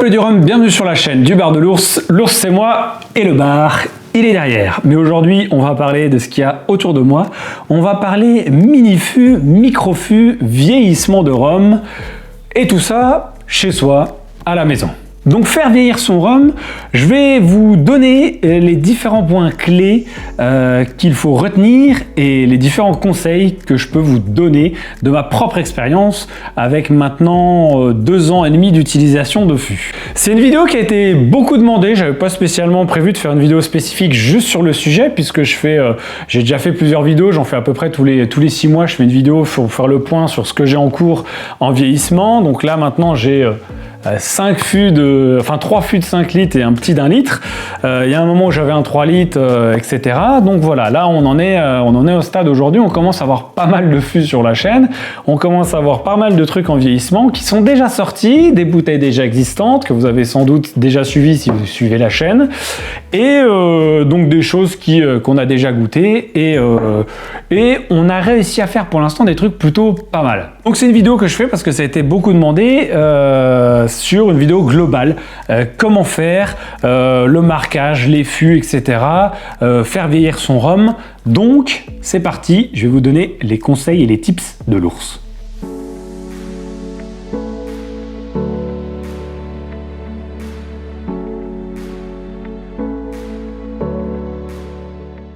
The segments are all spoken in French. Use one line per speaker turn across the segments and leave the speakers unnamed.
Peuple du Rhum, bienvenue sur la chaîne du bar de l'ours. L'ours c'est moi et le bar, il est derrière. Mais aujourd'hui, on va parler de ce qu'il y a autour de moi. On va parler mini-fût, micro-fût, vieillissement de rhum et tout ça chez soi, à la maison. Donc faire vieillir son rhum, je vais vous donner les différents points clés qu'il faut retenir et les différents conseils que je peux vous donner de ma propre expérience avec maintenant 2 ans et demi d'utilisation de fût. C'est une vidéo qui a été beaucoup demandée, j'avais pas spécialement prévu de faire une vidéo spécifique juste sur le sujet puisque j'ai déjà fait plusieurs vidéos, j'en fais à peu près tous les 6 mois, je fais une vidéo pour faire le point sur ce que j'ai en cours en vieillissement. Donc là maintenant j'ai 3 fûts de 5 litres et un petit d'1 litre. Il y a un moment où j'avais un 3 litres, etc. Donc voilà, là on en est au stade aujourd'hui, on commence à avoir pas mal de fûts sur la chaîne, on commence à avoir pas mal de trucs en vieillissement qui sont déjà sortis, des bouteilles déjà existantes que vous avez sans doute déjà suivies si vous suivez la chaîne, et donc des choses qu'on a déjà goûtées et on a réussi à faire pour l'instant des trucs plutôt pas mal. Donc c'est une vidéo que je fais parce que ça a été beaucoup demandé sur une vidéo globale, comment faire le marquage, les fûts, etc. Faire vieillir son rhum. Donc c'est parti, je vais vous donner les conseils et les tips de l'ours.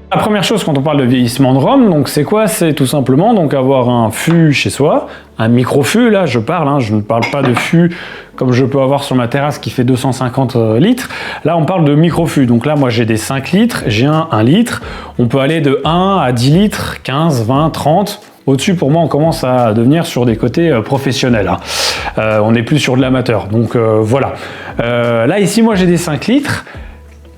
La première chose quand on parle de vieillissement de rhum, donc c'est quoi? C'est tout simplement donc avoir un fût chez soi, un micro-fût, là je parle, je ne parle pas de fût comme je peux avoir sur ma terrasse qui fait 250 litres. Là on parle de micro-fût, donc là moi j'ai des 5 litres, j'ai un 1 litre, on peut aller de 1 à 10 litres, 15, 20, 30. Au-dessus, pour moi, on commence à devenir sur des côtés professionnels. On n'est plus sur de l'amateur, donc voilà. Là ici, moi j'ai des 5 litres.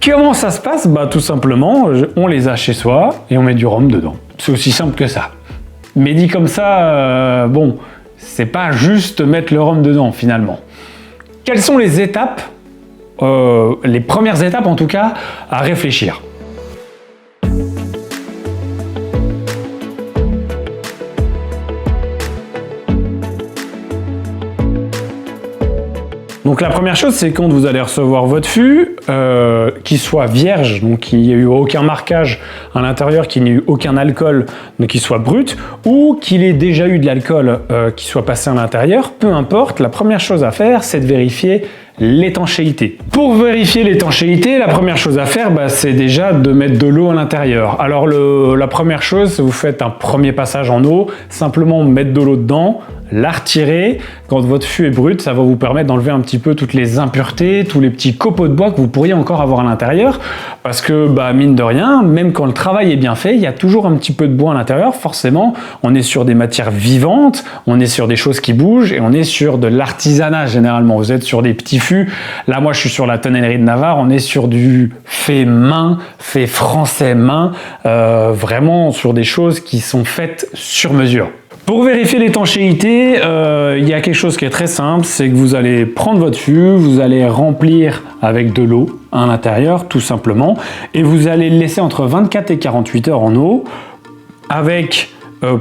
Comment ça se passe? Bah tout simplement, on les a chez soi et on met du rhum dedans. C'est aussi simple que ça. Mais dit comme ça, bon, c'est pas juste mettre le rhum dedans finalement. Quelles sont les étapes, les premières étapes en tout cas, à réfléchir? Donc la première chose, c'est quand vous allez recevoir votre fût, qu'il soit vierge, donc qu'il n'y ait eu aucun marquage à l'intérieur, qu'il n'y ait eu aucun alcool, donc qu'il soit brut, ou qu'il ait déjà eu de l'alcool qui soit passé à l'intérieur, peu importe, la première chose à faire, c'est de vérifier l'étanchéité. Pour vérifier l'étanchéité, la première chose à faire, c'est déjà de mettre de l'eau à l'intérieur. Alors la première chose, vous faites un premier passage en eau, simplement mettre de l'eau dedans, la retirer. Quand votre fût est brut, ça va vous permettre d'enlever un petit peu toutes les impuretés, tous les petits copeaux de bois que vous pourriez encore avoir à l'intérieur, parce que mine de rien, même quand le travail est bien fait, il y a toujours un petit peu de bois à l'intérieur. Forcément, on est sur des matières vivantes, on est sur des choses qui bougent et on est sur de l'artisanat généralement. Vous êtes sur des petits fûts. Là, moi, je suis sur la tonnellerie de Navarre. On est sur du fait main, fait français main, vraiment sur des choses qui sont faites sur mesure. Pour vérifier l'étanchéité, il y a quelque chose qui est très simple, c'est que vous allez prendre votre fût, vous allez remplir avec de l'eau à l'intérieur, tout simplement, et vous allez le laisser entre 24 et 48 heures en eau, avec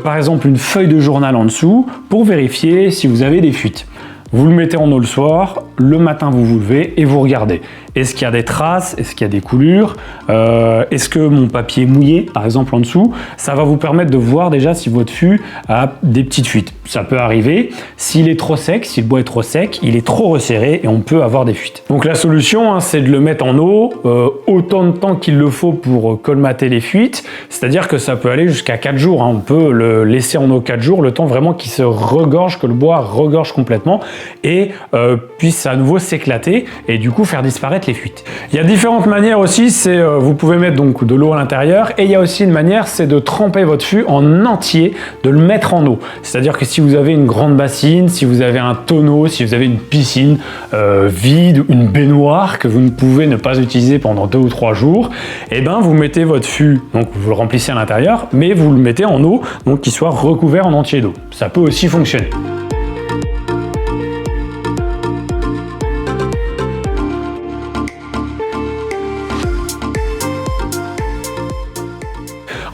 par exemple une feuille de journal en dessous, pour vérifier si vous avez des fuites. Vous le mettez en eau le soir, le matin vous vous levez et vous regardez. Est-ce qu'il y a des traces? Est-ce qu'il y a des coulures? Est-ce que mon papier est mouillé, par exemple, en dessous? Ça va vous permettre de voir déjà si votre fût a des petites fuites. Ça peut arriver. S'il est trop sec, si le bois est trop sec, il est trop resserré et on peut avoir des fuites. Donc la solution, c'est de le mettre en eau autant de temps qu'il le faut pour colmater les fuites. C'est-à-dire que ça peut aller jusqu'à 4 jours. On peut le laisser en eau 4 jours, le temps vraiment qu'il se regorge, que le bois regorge complètement et puisse à nouveau s'éclater et du coup faire disparaître les fuites. Il y a différentes manières aussi, vous pouvez mettre donc de l'eau à l'intérieur et il y a aussi une manière, c'est de tremper votre fût en entier, de le mettre en eau. C'est-à-dire que si vous avez une grande bassine, si vous avez un tonneau, si vous avez une piscine vide, une baignoire que vous ne pouvez ne pas utiliser pendant 2 ou 3 jours, et vous mettez votre fût, donc vous le remplissez à l'intérieur, mais vous le mettez en eau, donc qu'il soit recouvert en entier d'eau. Ça peut aussi fonctionner.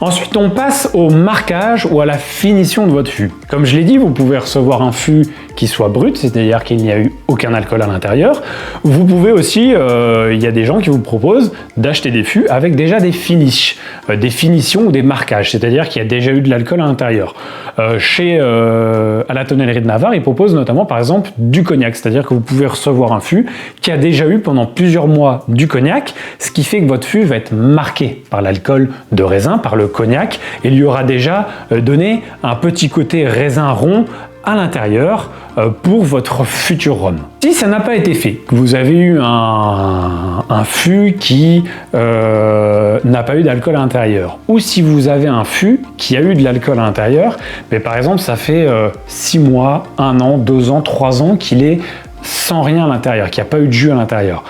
Ensuite, on passe au marquage ou à la finition de votre fût. Comme je l'ai dit, vous pouvez recevoir un fût qui soit brut, c'est-à-dire qu'il n'y a eu aucun alcool à l'intérieur. Vous pouvez aussi, il y a des gens qui vous proposent d'acheter des fûts avec déjà des finishes, des finitions ou des marquages, c'est-à-dire qu'il y a déjà eu de l'alcool à l'intérieur. À la tonnellerie de Navarre, ils proposent notamment par exemple du cognac, c'est-à-dire que vous pouvez recevoir un fût qui a déjà eu pendant plusieurs mois du cognac, ce qui fait que votre fût va être marqué par l'alcool de raisin, par le cognac, et il y aura déjà donné un petit côté raisin rond à l'intérieur pour votre futur rhum. Si ça n'a pas été fait, que vous avez eu un fût qui n'a pas eu d'alcool à l'intérieur, ou si vous avez un fût qui a eu de l'alcool à l'intérieur, mais par exemple ça fait 6 mois, 1 an, 2 ans, 3 ans qu'il est sans rien à l'intérieur, qu'il n'y a pas eu de jus à l'intérieur.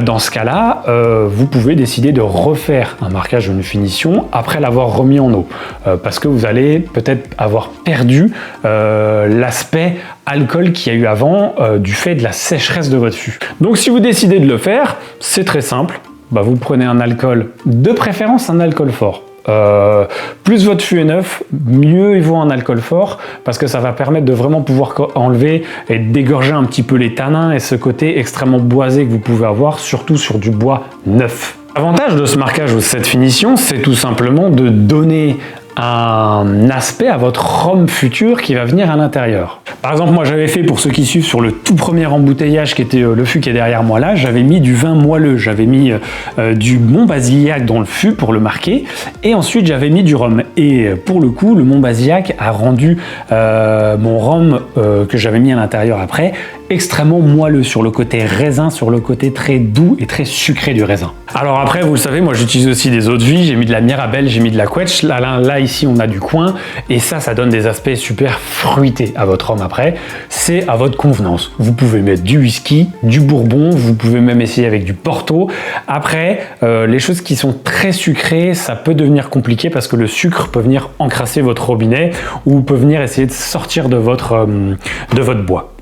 Dans ce cas-là, vous pouvez décider de refaire un marquage ou une finition après l'avoir remis en eau, parce que vous allez peut-être avoir perdu l'aspect alcool qu'il y a eu avant du fait de la sécheresse de votre fût. Donc si vous décidez de le faire, c'est très simple. Vous prenez un alcool, de préférence un alcool fort. Plus votre fût est neuf, mieux il vaut un alcool fort, parce que ça va permettre de vraiment pouvoir enlever et dégorger un petit peu les tanins et ce côté extrêmement boisé que vous pouvez avoir, surtout sur du bois neuf. L'avantage de ce marquage ou de cette finition, c'est tout simplement de donner un aspect à votre rhum futur qui va venir à l'intérieur. Par exemple, moi j'avais fait, pour ceux qui suivent, sur le tout premier embouteillage qui était le fût qui est derrière moi là, j'avais mis du vin moelleux, j'avais mis du Montbazillac dans le fût pour le marquer, et ensuite j'avais mis du rhum. Et pour le coup, le Montbazillac a rendu mon rhum que j'avais mis à l'intérieur après extrêmement moelleux, sur le côté raisin, sur le côté très doux et très sucré du raisin. Alors après, vous le savez, moi j'utilise aussi des eaux de vie, j'ai mis de la Mirabelle, j'ai mis de la Quetch, là ici on a du coin, et ça donne des aspects super fruités à votre rhum après. C'est à votre convenance. Vous pouvez mettre du whisky, du bourbon, vous pouvez même essayer avec du porto. Après, les choses qui sont très sucrées, ça peut devenir compliqué parce que le sucre peut venir encrasser votre robinet ou peut venir essayer de sortir de votre bois.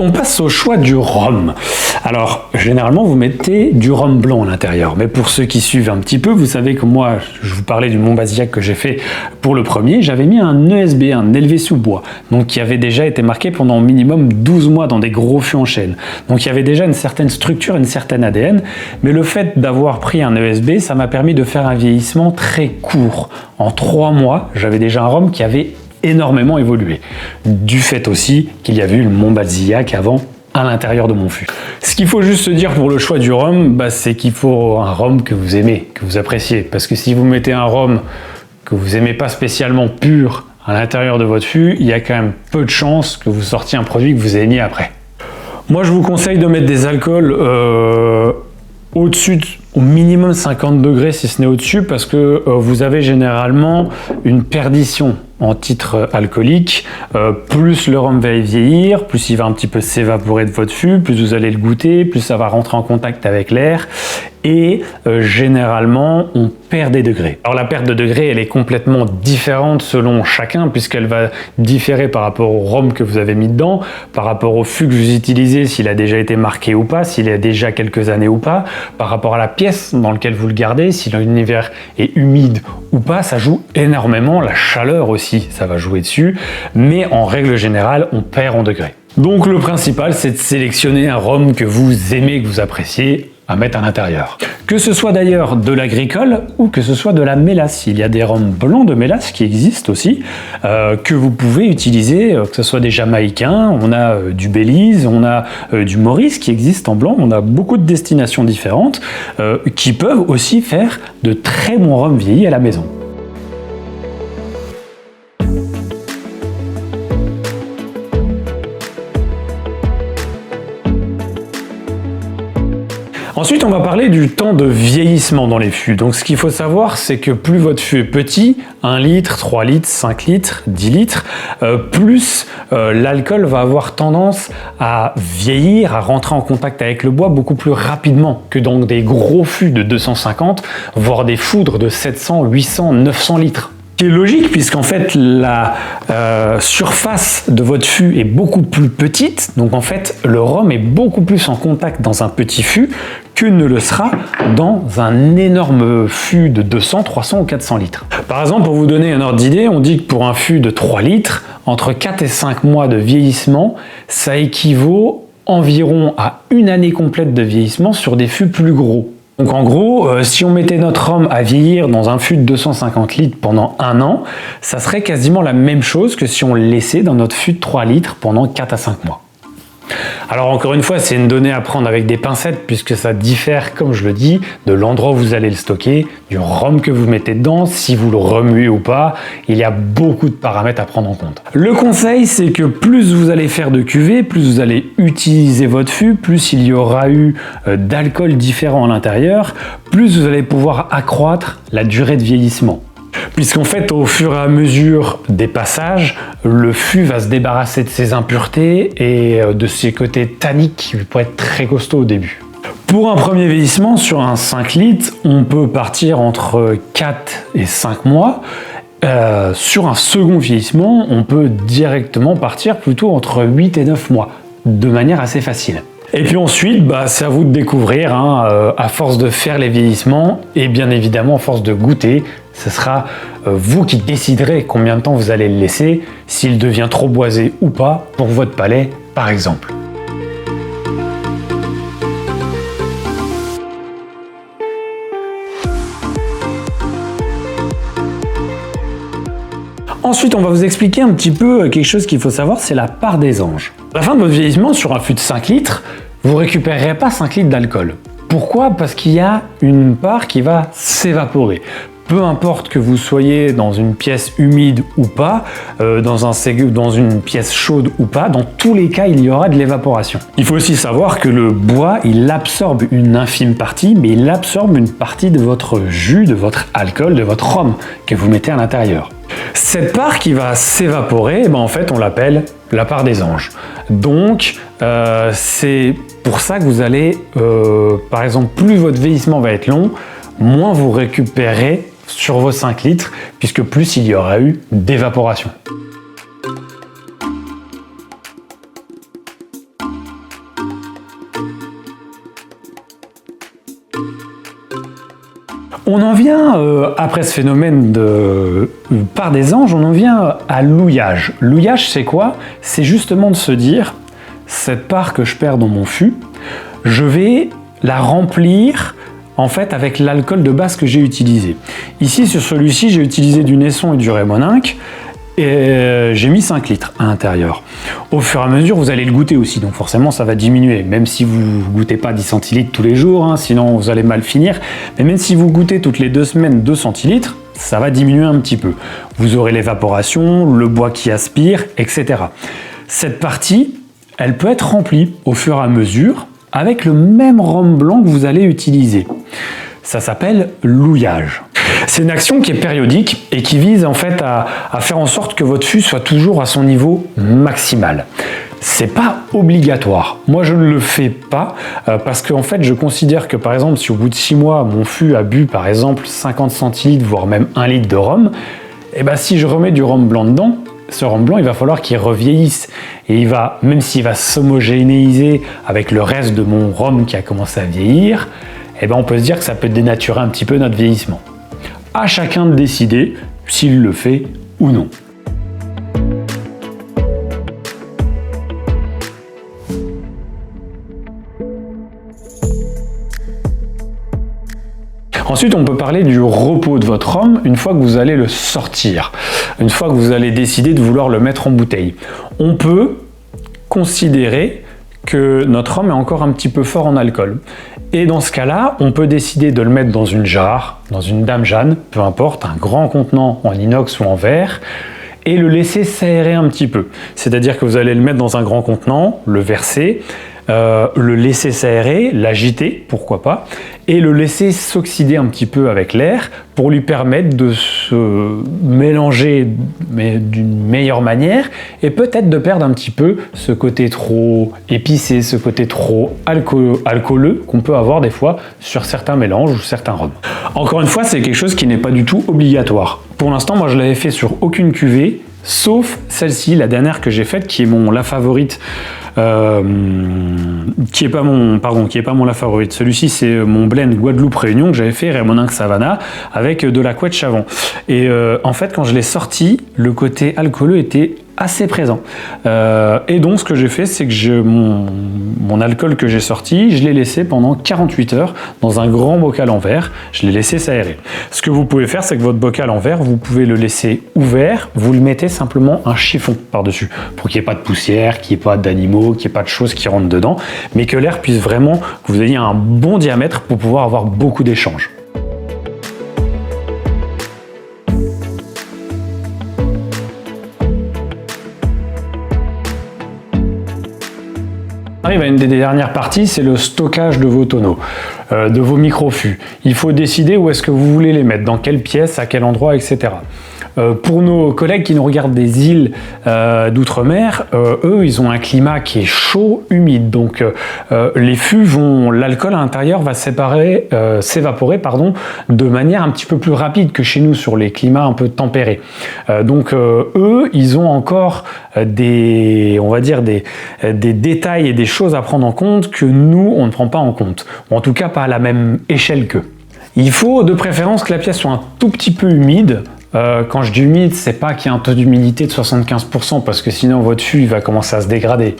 On passe au choix du rhum. Alors, généralement, vous mettez du rhum blanc à l'intérieur. Mais pour ceux qui suivent un petit peu, vous savez que moi, je vous parlais du Montbazillac que j'ai fait pour le premier. J'avais mis un ESB, un élevé sous bois, donc qui avait déjà été marqué pendant au minimum 12 mois dans des gros fûts en chêne. Donc, il y avait déjà une certaine structure, une certaine ADN. Mais le fait d'avoir pris un ESB, ça m'a permis de faire un vieillissement très court. En 3 mois, j'avais déjà un rhum qui avait énormément évolué. Du fait aussi qu'il y avait eu le Montbazillac avant à l'intérieur de mon fût. Ce qu'il faut juste se dire pour le choix du rhum, c'est qu'il faut un rhum que vous aimez, que vous appréciez. Parce que si vous mettez un rhum que vous aimez pas spécialement pur à l'intérieur de votre fût, il y a quand même peu de chances que vous sortiez un produit que vous aimiez après. Moi, je vous conseille de mettre des alcools au-dessus, au minimum 50 degrés si ce n'est au-dessus, parce que vous avez généralement une perdition en titre alcoolique. Plus le rhum va vieillir, plus il va un petit peu s'évaporer de votre fût, plus vous allez le goûter, plus ça va rentrer en contact avec l'air. Et généralement, on perd des degrés. Alors la perte de degrés, elle est complètement différente selon chacun, puisqu'elle va différer par rapport au rhum que vous avez mis dedans, par rapport au fût que vous utilisez, s'il a déjà été marqué ou pas, s'il a déjà quelques années ou pas, par rapport à la pièce dans laquelle vous le gardez, si l'univers est humide ou pas, ça joue énormément. La chaleur aussi, ça va jouer dessus, mais en règle générale, on perd en degrés. Donc le principal, c'est de sélectionner un rhum que vous aimez, que vous appréciez, à mettre à l'intérieur. Que ce soit d'ailleurs de l'agricole ou que ce soit de la mélasse. Il y a des rhums blancs de mélasse qui existent aussi, que vous pouvez utiliser, que ce soit des Jamaïcains, on a du Belize, on a du Maurice qui existe en blanc, on a beaucoup de destinations différentes qui peuvent aussi faire de très bons rhums vieillis à la maison. Ensuite, on va parler du temps de vieillissement dans les fûts. Donc, ce qu'il faut savoir, c'est que plus votre fût est petit, 1 litre, 3 litres, 5 litres, 10 litres, plus l'alcool va avoir tendance à vieillir, à rentrer en contact avec le bois beaucoup plus rapidement que dans des gros fûts de 250, voire des foudres de 700, 800, 900 litres. Qui est logique puisqu'en fait la surface de votre fût est beaucoup plus petite, donc en fait le rhum est beaucoup plus en contact dans un petit fût que ne le sera dans un énorme fût de 200, 300 ou 400 litres. Par exemple, pour vous donner un ordre d'idée, on dit que pour un fût de 3 litres, entre 4 et 5 mois de vieillissement, ça équivaut environ à une année complète de vieillissement sur des fûts plus gros. Donc en gros, si on mettait notre rhum à vieillir dans un fût de 250 litres pendant 1 an, ça serait quasiment la même chose que si on le laissait dans notre fût de 3 litres pendant 4 à 5 mois. Alors encore une fois, c'est une donnée à prendre avec des pincettes puisque ça diffère, comme je le dis, de l'endroit où vous allez le stocker, du rhum que vous mettez dedans, si vous le remuez ou pas. Il y a beaucoup de paramètres à prendre en compte. Le conseil, c'est que plus vous allez faire de cuvées, plus vous allez utiliser votre fût, plus il y aura eu d'alcool différent à l'intérieur, plus vous allez pouvoir accroître la durée de vieillissement. Puisqu'en fait, au fur et à mesure des passages, le fût va se débarrasser de ses impuretés et de ses côtés tanniques qui peuvent être très costauds au début. Pour un premier vieillissement sur un 5 litres, on peut partir entre 4 et 5 mois. Sur un second vieillissement, on peut directement partir plutôt entre 8 et 9 mois, de manière assez facile. Et puis ensuite, c'est à vous de découvrir, à force de faire les vieillissements et bien évidemment à force de goûter, ce sera vous qui déciderez combien de temps vous allez le laisser, s'il devient trop boisé ou pas pour votre palais par exemple. Ensuite, on va vous expliquer un petit peu quelque chose qu'il faut savoir, c'est la part des anges. À la fin de votre vieillissement, sur un fût de 5 litres, vous ne récupérerez pas 5 litres d'alcool. Pourquoi? Parce qu'il y a une part qui va s'évaporer. Peu importe que vous soyez dans une pièce humide ou pas, dans une pièce chaude ou pas, dans tous les cas, il y aura de l'évaporation. Il faut aussi savoir que le bois, il absorbe une infime partie, mais il absorbe une partie de votre jus, de votre alcool, de votre rhum que vous mettez à l'intérieur. Cette part qui va s'évaporer, en fait, on l'appelle la part des anges. Donc, c'est pour ça que vous allez, par exemple, plus votre vieillissement va être long, moins vous récupérez sur vos 5 litres, puisque plus il y aura eu d'évaporation. On en vient, après ce phénomène de part des anges, on en vient à l'ouillage. L'ouillage, c'est quoi? C'est justement de se dire, cette part que je perds dans mon fût, je vais la remplir en fait avec l'alcool de base que j'ai utilisé. Ici, sur celui-ci, j'ai utilisé du Naisson et du Rémoninck, et j'ai mis 5 litres à l'intérieur. Au fur et à mesure, vous allez le goûter aussi, donc forcément ça va diminuer, même si vous ne goûtez pas 10 centilitres tous les jours, sinon vous allez mal finir, mais même si vous goûtez toutes les 2 semaines 2 centilitres, ça va diminuer un petit peu. Vous aurez l'évaporation, le bois qui aspire, etc. Cette partie, elle peut être remplie au fur et à mesure avec le même rhum blanc que vous allez utiliser. Ça s'appelle l'ouillage. C'est une action qui est périodique et qui vise en fait à faire en sorte que votre fût soit toujours à son niveau maximal. C'est pas obligatoire. Moi, je ne le fais pas parce qu'en fait, je considère que par exemple, si au bout de 6 mois, mon fût a bu par exemple 50 centilitres, voire même 1 litre de rhum, et si je remets du rhum blanc dedans, ce rhum blanc, il va falloir qu'il revieillisse. Et il va, même s'il va s'homogénéiser avec le reste de mon rhum qui a commencé à vieillir, on peut se dire que ça peut dénaturer un petit peu notre vieillissement. À chacun de décider s'il le fait ou non. Ensuite, on peut parler du repos de votre rhum une fois que vous allez le sortir, une fois que vous allez décider de vouloir le mettre en bouteille. On peut considérer que notre rhum est encore un petit peu fort en alcool. Et dans ce cas-là, on peut décider de le mettre dans une jarre, dans une Dame Jeanne, peu importe, un grand contenant en inox ou en verre, et le laisser s'aérer un petit peu. C'est-à-dire que vous allez le mettre dans un grand contenant, le verser, le laisser s'aérer, l'agiter, pourquoi pas, et le laisser s'oxyder un petit peu avec l'air pour lui permettre de se mélanger mais d'une meilleure manière et peut-être de perdre un petit peu ce côté trop épicé, ce côté trop alcooleux qu'on peut avoir des fois sur certains mélanges ou certains rhums. Encore une fois, c'est quelque chose qui n'est pas du tout obligatoire. Pour l'instant, moi je l'avais fait sur aucune cuvée, sauf celle-ci, la dernière que j'ai faite, qui est la favorite. Qui est pas mon la favorite. Celui-ci, c'est mon blend Guadeloupe Réunion que j'avais fait Raymonin Savannah avec de la couette Chavon. Et en fait, quand je l'ai sorti, le côté alcooleux était assez présent. Et donc, ce que j'ai fait, c'est que mon alcool que j'ai sorti, je l'ai laissé pendant 48 heures dans un grand bocal en verre. Je l'ai laissé s'aérer. Ce que vous pouvez faire, c'est que votre bocal en verre, vous pouvez le laisser ouvert. Vous le mettez simplement un chiffon par-dessus pour qu'il n'y ait pas de poussière, qu'il n'y ait pas d'animaux, qu'il n'y ait pas de choses qui rentrent dedans, mais que l'air puisse vraiment, que vous ayez un bon diamètre pour pouvoir avoir beaucoup d'échanges. On arrive à une des dernières parties, c'est le stockage de vos tonneaux, de vos microfûts. Il faut décider où est-ce que vous voulez les mettre, dans quelle pièce, à quel endroit, etc. Pour nos collègues qui nous regardent des îles d'outre-mer, eux, ils ont un climat qui est chaud, humide. Donc, les fûts l'alcool à l'intérieur va s'évaporer, de manière un petit peu plus rapide que chez nous sur les climats un peu tempérés. Donc, eux, ils ont encore des détails et des choses à prendre en compte que nous, on ne prend pas en compte. Ou en tout cas, pas à la même échelle qu'eux. Il faut de préférence que la pièce soit un tout petit peu humide. Quand je dis humide, c'est pas qu'il y a un taux d'humidité de 75% parce que sinon votre fût il va commencer à se dégrader,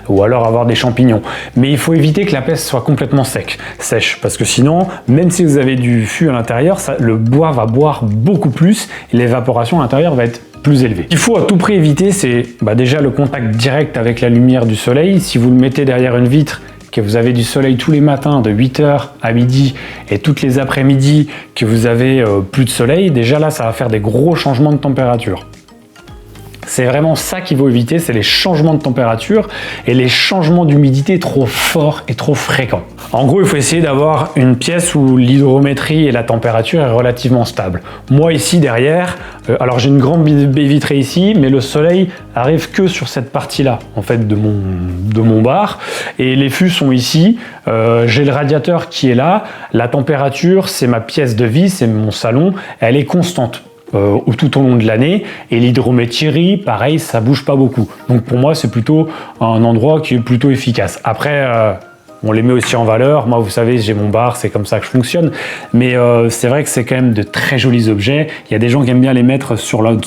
ou alors avoir des champignons. Mais il faut éviter que la pièce soit complètement sèche, parce que sinon, même si vous avez du fût à l'intérieur, le bois va boire beaucoup plus et l'évaporation à l'intérieur va être plus élevée. Il faut à tout prix éviter, c'est déjà le contact direct avec la lumière du soleil. Si vous le mettez derrière une vitre, que vous avez du soleil tous les matins de 8h à midi et toutes les après-midi que vous avez plus de soleil, déjà là ça va faire des gros changements de température. C'est vraiment ça qu'il faut éviter, c'est les changements de température et les changements d'humidité trop forts et trop fréquents. En gros, il faut essayer d'avoir une pièce où l'hydrométrie et la température est relativement stable. Moi ici derrière, alors j'ai une grande baie vitrée ici, mais le soleil arrive que sur cette partie-là en fait de mon bar et les fûts sont ici. J'ai le radiateur qui est là, la température c'est ma pièce de vie, c'est mon salon, elle est constante. Tout au long de l'année et l'hydrométrie pareil ça bouge pas beaucoup, donc pour moi c'est plutôt un endroit qui est plutôt efficace. Après on les met aussi en valeur, moi vous savez j'ai mon bar, c'est comme ça que je fonctionne, mais c'est vrai que c'est quand même de très jolis objets. Il y a des gens qui aiment bien les mettre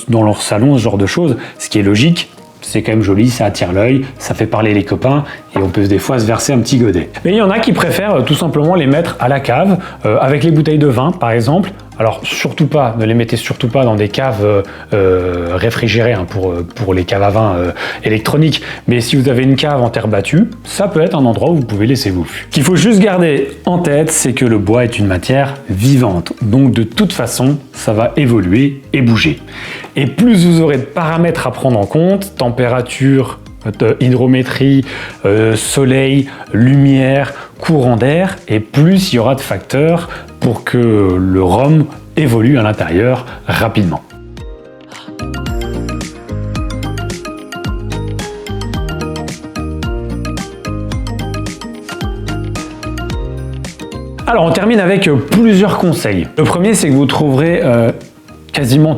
dans leur salon, ce genre de choses, ce qui est logique. C'est quand même joli, ça attire l'œil, ça fait parler les copains et on peut des fois se verser un petit godet. Mais il y en a qui préfèrent tout simplement les mettre à la cave, avec les bouteilles de vin par exemple. Alors surtout pas, ne les mettez surtout pas dans des caves réfrigérées pour les caves à vin électroniques. Mais si vous avez une cave en terre battue, ça peut être un endroit où vous pouvez laisser vos fûts. Ce qu'il faut juste garder en tête, c'est que le bois est une matière vivante. Donc de toute façon, ça va évoluer et bouger. Et plus vous aurez de paramètres à prendre en compte, température, hydrométrie, soleil, lumière, courant d'air, et plus il y aura de facteurs pour que le rhum évolue à l'intérieur rapidement. Alors on termine avec plusieurs conseils. Le premier, c'est que vous trouverez quasiment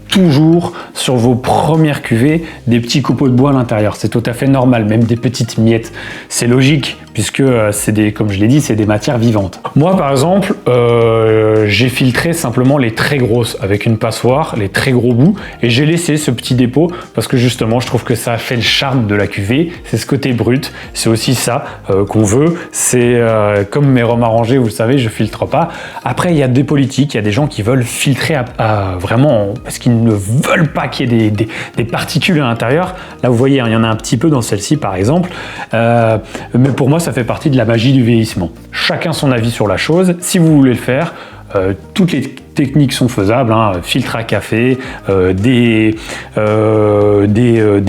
toujours sur vos premières cuvées des petits copeaux de bois à l'intérieur. C'est tout à fait normal, même des petites miettes. C'est logique puisque comme je l'ai dit, c'est des matières vivantes. Moi par exemple, j'ai filtré simplement les très grosses avec une passoire, les très gros bouts, et j'ai laissé ce petit dépôt parce que justement je trouve que ça fait le charme de la cuvée. C'est ce côté brut, c'est aussi ça qu'on veut. C'est comme mes rhums arrangés, vous le savez, je filtre pas. Après il y a des politiques, il y a des gens qui veulent filtrer vraiment parce qu'ils ne veulent pas qu'il y ait des particules à l'intérieur. Là vous voyez, il y en a un petit peu dans celle-ci par exemple, mais pour moi ça fait partie de la magie du vieillissement. Chacun son avis sur la chose. Si vous voulez le faire, toutes les techniques sont faisables, filtre à café, des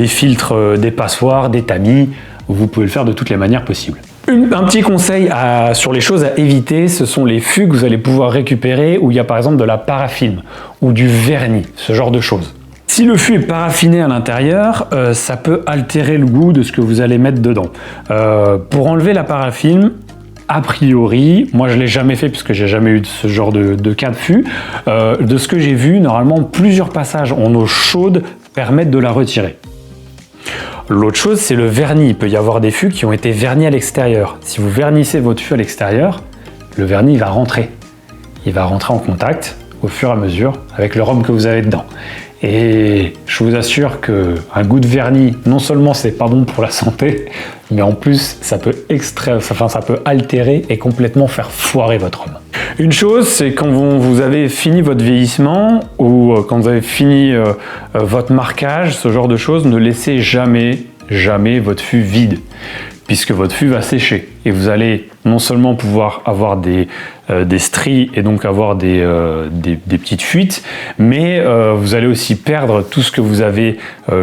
filtres, des passoires, des tamis. vous pouvez le faire de toutes les manières possibles. Un petit conseil sur les choses à éviter, ce sont les fûts que vous allez pouvoir récupérer où il y a par exemple de la paraffine ou du vernis, ce genre de choses. Si le fût est paraffiné à l'intérieur, ça peut altérer le goût de ce que vous allez mettre dedans. Pour enlever la paraffine, a priori, moi je ne l'ai jamais fait puisque j'ai jamais eu ce genre de cas de fût, de ce que j'ai vu, normalement plusieurs passages en eau chaude permettent de la retirer. L'autre chose, c'est le vernis. Il peut y avoir des fûts qui ont été vernis à l'extérieur. Si vous vernissez votre fût à l'extérieur, le vernis va rentrer. Il va rentrer en contact au fur et à mesure avec le rhum que vous avez dedans. Et je vous assure qu'un goût de vernis, non seulement c'est pas bon pour la santé, mais en plus ça peut altérer et complètement faire foirer votre rhum. Une chose, c'est quand vous avez fini votre vieillissement ou quand vous avez fini votre marquage, ce genre de choses, ne laissez jamais votre fût vide, puisque votre fût va sécher et vous allez non seulement pouvoir avoir des stries et donc avoir des petites fuites, mais vous allez aussi perdre tout ce que vous avez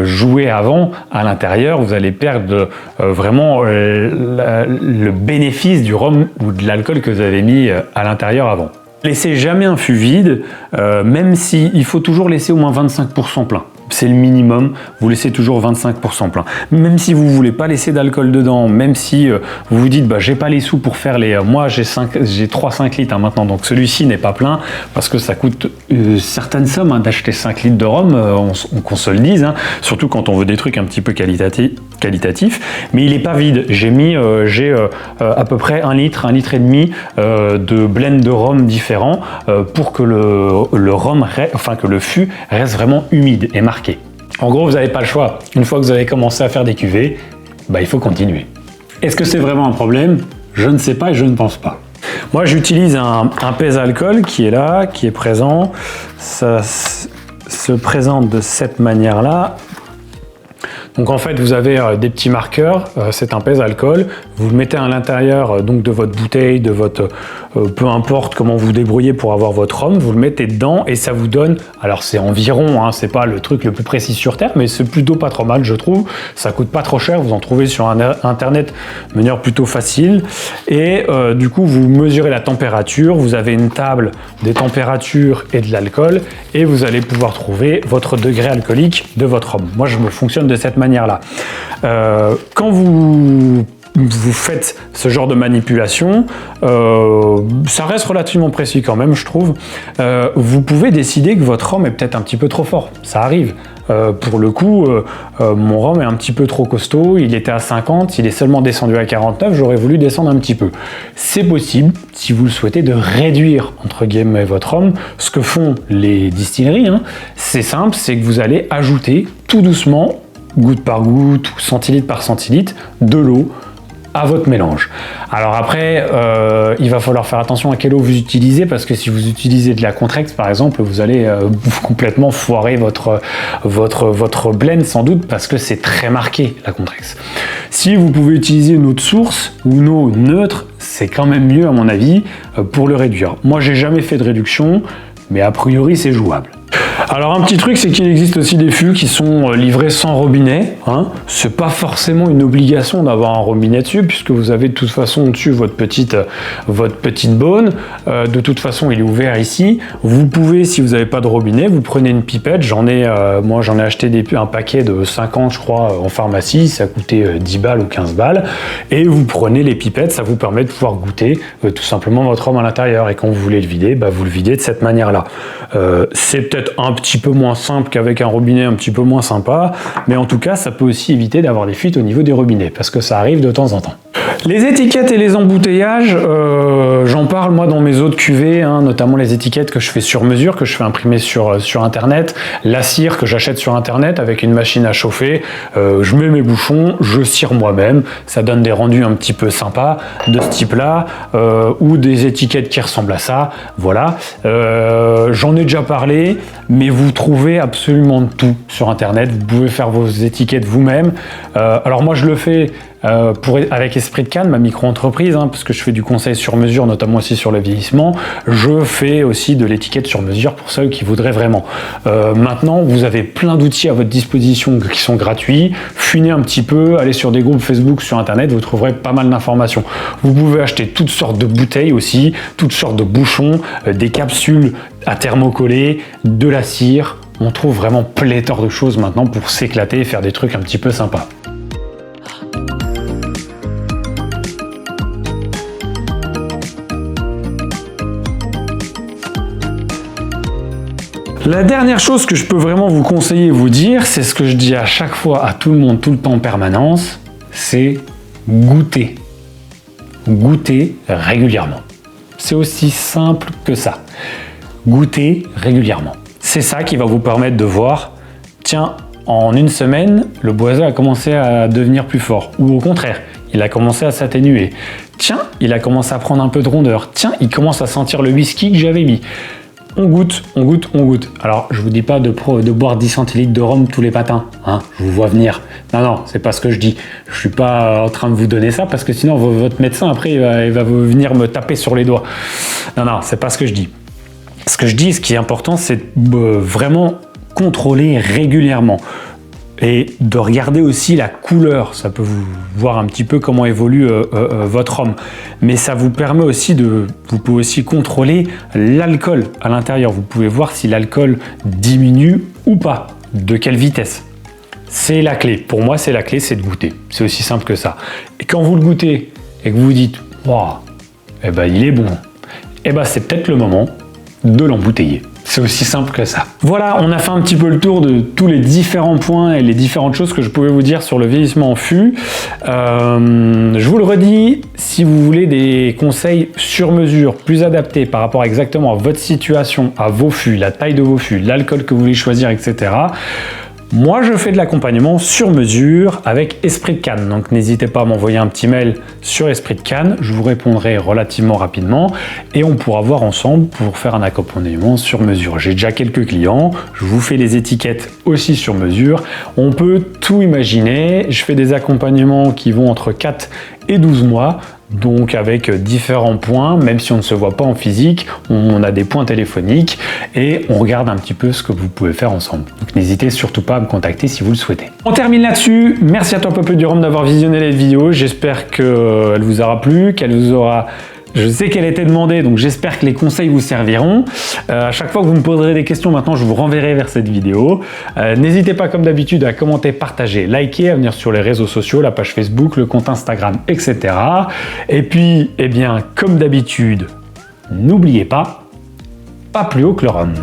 joué avant à l'intérieur. Vous allez perdre vraiment le bénéfice du rhum ou de l'alcool que vous avez mis à l'intérieur avant. Laissez jamais un fût vide, même si il faut toujours laisser au moins 25% plein. C'est le minimum, vous laissez toujours 25% plein. Même si vous voulez pas laisser d'alcool dedans, même si vous vous dites bah j'ai pas les sous pour faire les... moi j'ai 3-5 litres maintenant, donc celui-ci n'est pas plein, parce que ça coûte certaines sommes d'acheter 5 litres de rhum, qu'on se le dise, surtout quand on veut des trucs un petit peu qualitatifs, mais il est pas vide. J'ai à peu près 1 litre et demi de blend de rhum différents pour que que le fût reste vraiment humide et marqué. En gros, vous n'avez pas le choix. Une fois que vous avez commencé à faire des cuvées, il faut continuer. Est-ce que c'est vraiment un problème? Je ne sais pas et je ne pense pas. Moi, j'utilise un pèse-alcool qui est là, qui est présent. Ça se présente de cette manière-là. Donc en fait, vous avez des petits marqueurs, c'est un pèse-alcool, vous le mettez à l'intérieur donc de votre bouteille, de votre peu importe comment vous vous débrouillez pour avoir votre rhum, vous le mettez dedans et ça vous donne, alors c'est environ, c'est pas le truc le plus précis sur terre, mais c'est plutôt pas trop mal je trouve, ça coûte pas trop cher, vous en trouvez sur internet de manière plutôt facile et du coup vous mesurez la température, vous avez une table des températures et de l'alcool et vous allez pouvoir trouver votre degré alcoolique de votre rhum. Moi je me fonctionne de cette manière-là. Quand vous faites ce genre de manipulation, ça reste relativement précis quand même, je trouve. Vous pouvez décider que votre rhum est peut-être un petit peu trop fort. Ça arrive. Pour le coup, mon rhum est un petit peu trop costaud. Il était à 50, il est seulement descendu à 49. J'aurais voulu descendre un petit peu. C'est possible, si vous le souhaitez, de réduire entre guillemets votre rhum. Ce que font les distilleries, c'est simple, c'est que vous allez ajouter tout doucement, goutte par goutte ou centilitre par centilitre, de l'eau à votre mélange. Alors après, il va falloir faire attention à quelle eau vous utilisez, parce que si vous utilisez de la Contrex par exemple, vous allez complètement foirer votre blend sans doute, parce que c'est très marqué la Contrex. Si vous pouvez utiliser une eau de source ou une eau neutre, c'est quand même mieux à mon avis pour le réduire. Moi j'ai jamais fait de réduction, mais a priori c'est jouable. Alors un petit truc, c'est qu'il existe aussi des fûts qui sont livrés sans robinet. C'est pas forcément une obligation d'avoir un robinet dessus, puisque vous avez de toute façon dessus votre petite bonne. De toute façon, il est ouvert ici. Vous pouvez, si vous n'avez pas de robinet, vous prenez une pipette. Moi j'en ai acheté un paquet de 50 je crois en pharmacie, ça coûtait 10 balles ou 15 balles. Et vous prenez les pipettes, ça vous permet de pouvoir goûter tout simplement votre rhum à l'intérieur. Et quand vous voulez le vider, vous le videz de cette manière-là. C'est peut-être un petit peu moins simple qu'avec un robinet un petit peu moins sympa, mais en tout cas ça peut aussi éviter d'avoir des fuites au niveau des robinets, parce que ça arrive de temps en temps. Les étiquettes et les embouteillages, j'en parle moi dans mes autres cuvées, notamment les étiquettes que je fais sur mesure, que je fais imprimer sur internet, la cire que j'achète sur internet avec une machine à chauffer, je mets mes bouchons, je cire moi-même, ça donne des rendus un petit peu sympas de ce type-là, ou des étiquettes qui ressemblent à ça, voilà. J'en ai déjà parlé, mais vous trouvez absolument tout sur internet, vous pouvez faire vos étiquettes vous-même. Alors moi je le fais avec Esprit de Cannes, ma micro-entreprise, parce que je fais du conseil sur mesure, notamment aussi sur le vieillissement, je fais aussi de l'étiquette sur mesure pour ceux qui voudraient vraiment. Maintenant, vous avez plein d'outils à votre disposition qui sont gratuits. Funez un petit peu, allez sur des groupes Facebook, sur Internet, vous trouverez pas mal d'informations. Vous pouvez acheter toutes sortes de bouteilles aussi, toutes sortes de bouchons, des capsules à thermocoller, de la cire. On trouve vraiment pléthore de choses maintenant pour s'éclater et faire des trucs un petit peu sympas. La dernière chose que je peux vraiment vous conseiller, vous dire, c'est ce que je dis à chaque fois à tout le monde, tout le temps en permanence, c'est goûter. Goûter régulièrement. C'est aussi simple que ça. Goûter régulièrement. C'est ça qui va vous permettre de voir, tiens, en une semaine, le boisé a commencé à devenir plus fort. Ou au contraire, il a commencé à s'atténuer. Tiens, il a commencé à prendre un peu de rondeur. Tiens, il commence à sentir le whisky que j'avais mis. On goûte, on goûte, on goûte. Alors, je vous dis pas de boire 10 centilitres de rhum tous les matins, je vous vois venir. Non, non, c'est pas ce que je dis. Je suis pas en train de vous donner ça parce que sinon, votre médecin, après, il va venir me taper sur les doigts. Non, non, c'est pas ce que je dis. Ce que je dis, ce qui est important, c'est vraiment contrôler régulièrement. Et de regarder aussi la couleur, ça peut vous voir un petit peu comment évolue votre rhum. Mais ça vous permet aussi vous pouvez aussi contrôler l'alcool à l'intérieur. Vous pouvez voir si l'alcool diminue ou pas, de quelle vitesse. C'est la clé. Pour moi, c'est la clé, c'est de goûter. C'est aussi simple que ça. Et quand vous le goûtez et que vous vous dites, waouh, eh ben il est bon, eh ben c'est peut-être le moment de l'embouteiller. C'est aussi simple que ça. Voilà, on a fait un petit peu le tour de tous les différents points et les différentes choses que je pouvais vous dire sur le vieillissement en fût. Je vous le redis, si vous voulez des conseils sur mesure, plus adaptés par rapport exactement à votre situation, à vos fûts, la taille de vos fûts, l'alcool que vous voulez choisir, etc. Moi, je fais de l'accompagnement sur mesure avec Esprit de Cannes. Donc, n'hésitez pas à m'envoyer un petit mail sur Esprit de Cannes. Je vous répondrai relativement rapidement et on pourra voir ensemble pour faire un accompagnement sur mesure. J'ai déjà quelques clients. Je vous fais les étiquettes aussi sur mesure. On peut tout imaginer. Je fais des accompagnements qui vont entre 4 et 12 mois. Donc avec différents points, même si on ne se voit pas en physique, on a des points téléphoniques et on regarde un petit peu ce que vous pouvez faire ensemble. Donc n'hésitez surtout pas à me contacter si vous le souhaitez. On termine là-dessus. Merci à toi Peuple du Rhum d'avoir visionné la vidéo. J'espère qu'elle vous aura plu, qu'elle vous aura... Je sais qu'elle était demandée, donc j'espère que les conseils vous serviront. À chaque fois que vous me poserez des questions, maintenant, je vous renverrai vers cette vidéo. N'hésitez pas, comme d'habitude, à commenter, partager, liker, à venir sur les réseaux sociaux, la page Facebook, le compte Instagram, etc. Et puis, eh bien, comme d'habitude, n'oubliez pas, pas plus haut que le rhum.